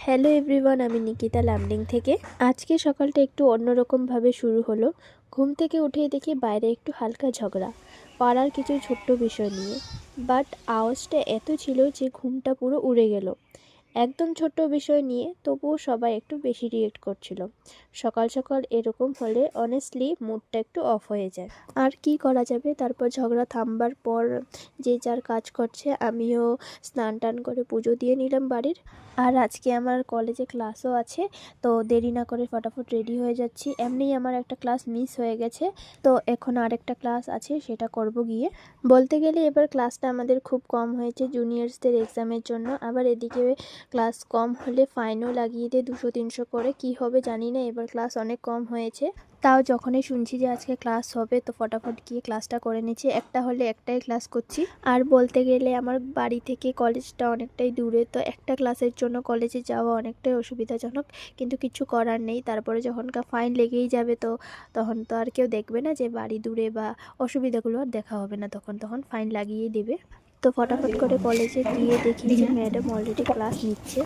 Hello everyone, আমি নিকিতা লামডিং থেকে। আজকে সকালটা একটু অন্যরকমভাবে শুরু হলো। ঘুম থেকে উঠেই দেখি বাইরে একটু হালকা ঝগড়া, পাড়ার কিছু ছোট্ট বিষয় নিয়ে। বাট আওয়াজটা এত ছিল যে ঘুমটা পুরো উড়ে গেল। একদম ছোট্ট বিষয় নিয়ে তবুও সবাই একটু বেশি রিয়েক্ট করছিল। সকাল সকাল এরকম হলে অনেস্টলি মুডটা একটু অফ হয়ে যায়। আর কি করা যাবে, তারপর ঝগড়া থামবার পর যে যার কাজ করছে, আমিও স্নান টান করে পুজো দিয়ে নিলাম বাড়ির। আর আজকে আমার কলেজে ক্লাসও আছে, তো দেরি না করে ফটাফট রেডি হয়ে যাচ্ছি। এমনিই আমার একটা ক্লাস মিস হয়ে গেছে, তো এখন আরেকটা ক্লাস আছে, সেটা করব গিয়ে। বলতে গেলে এবার ক্লাসটা আমাদের খুব কম হয়েছে জুনিয়র্সদের এক্সামের জন্য। আবার এদিকে ক্লাস কম হলে ফাইনও লাগিয়ে দেয় 200-300 করে। কি হবে জানি না, এবার ক্লাস অনেক কম হয়েছে। তাও যখনই শুনছি যে আজকে ক্লাস হবে, তো ফটাফট গিয়ে ক্লাসটা করে নিচ্ছি। একটা হলে একটাই ক্লাস করছি। আর বলতে গেলে আমার বাড়ি থেকে কলেজটা অনেকটাই দূরে, তো একটা ক্লাসের জন্য কলেজে যাওয়া অনেকটাই অসুবিধাজনক, কিন্তু কিছু করার নেই। তারপরে যখনকার ফাইন লেগেই যাবে, তো তখন তো আর কেউ দেখবে না যে বাড়ি দূরে, বা অসুবিধাগুলো আর দেখা হবে না। তখন ফাইন লাগিয়েই দেবে। তো ফটাফট করে কলেজে গিয়ে দেখি যে ম্যাডাম অলরেডি ক্লাস নিচ্ছে।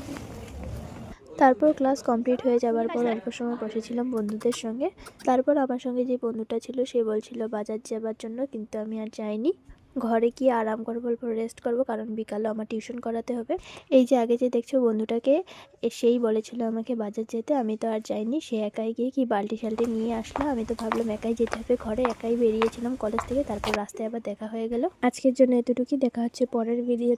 তারপর ক্লাস কমপ্লিট হয়ে যাবার পর অল্প সময় বসেছিলাম বন্ধুদের সঙ্গে। তারপর আমার সঙ্গে যে বন্ধুটা ছিল সে বলছিল বাজার যাবার জন্য, কিন্তু আমি আর যাইনি। ঘরে গিয়ে আরাম করবো, অল্প রেস্ট করবো, কারণ বিকালে আমার টিউশন করাতে হবে। এই যে আগে যে দেখছো বন্ধুটাকে, সেই বলেছিল আমাকে বাজার যেতে, আমি তো আর যাইনি। সে একাই গিয়ে কি বালতি শালটি নিয়ে আসলো। আমি তো ভাবলাম একাই যেতে হবে, ঘরে একাই বেরিয়েছিলাম কলেজ থেকে। তারপর রাস্তায় আবার দেখা হয়ে গেল। আজকের জন্য এতটুকুই, দেখা হচ্ছে পরের ভিডিও।